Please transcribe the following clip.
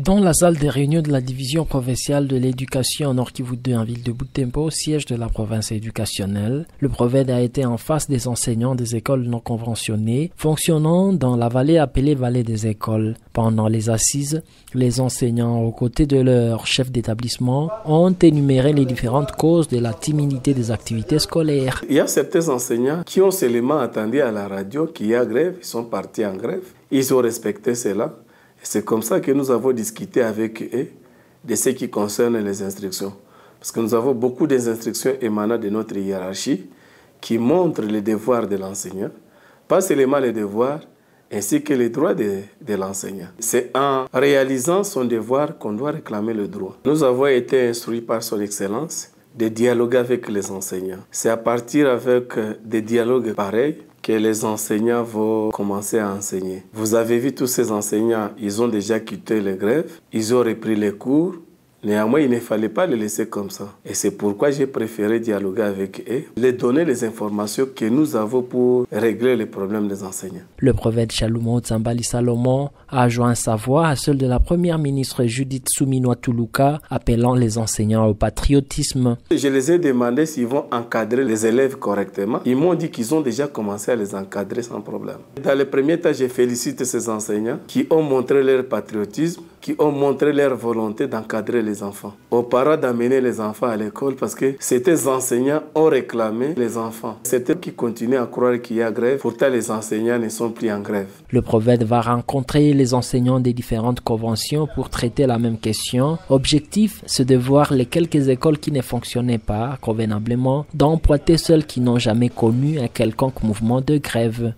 Dans la salle des réunions de la division provinciale de l'éducation Nord Kivu 2 en ville de Butembo, siège de la province éducationnelle, le PROVED a été en face des enseignants des écoles non conventionnées fonctionnant dans la vallée appelée vallée des écoles. Pendant les assises, les enseignants, aux côtés de leur chef d'établissement, ont énuméré les différentes causes de la timidité des activités scolaires. Il y a certains enseignants qui ont seulement attendu à la radio qu'il y a grève, ils sont partis en grève, ils ont respecté cela. C'est comme ça que nous avons discuté avec eux de ce qui concerne les instructions. Parce que nous avons beaucoup d'instructions émanant de notre hiérarchie qui montrent les devoirs de l'enseignant, pas seulement les devoirs, ainsi que les droits de l'enseignant. C'est en réalisant son devoir qu'on doit réclamer le droit. Nous avons été instruits par son Excellence de dialoguer avec les enseignants. C'est à partir avec des dialogues pareils que les enseignants vont commencer à enseigner. Vous avez vu tous ces enseignants, ils ont déjà quitté les grèves, ils ont repris les cours. Néanmoins, il ne fallait pas les laisser comme ça. Et c'est pourquoi j'ai préféré dialoguer avec eux, les donner les informations que nous avons pour régler les problèmes des enseignants. Le PROVED Chalumo Tsambali Salomon a joint sa voix à celle de la première ministre Judith Suminwa Tuluka, appelant les enseignants au patriotisme. Je les ai demandé s'ils vont encadrer les élèves correctement. Ils m'ont dit qu'ils ont déjà commencé à les encadrer sans problème. Dans le premier temps, je félicite ces enseignants qui ont montré leur patriotisme, qui ont montré leur volonté d'encadrer les enfants. Aux parents d'amener les enfants à l'école parce que ces enseignants ont réclamé les enfants. C'est eux qui continuent à croire qu'il y a grève. Pourtant, les enseignants ne sont plus en grève. Le PROVED va rencontrer les enseignants des différentes conventions pour traiter la même question. Objectif, c'est de voir les quelques écoles qui ne fonctionnaient pas convenablement, d'emprunter celles qui n'ont jamais connu un quelconque mouvement de grève.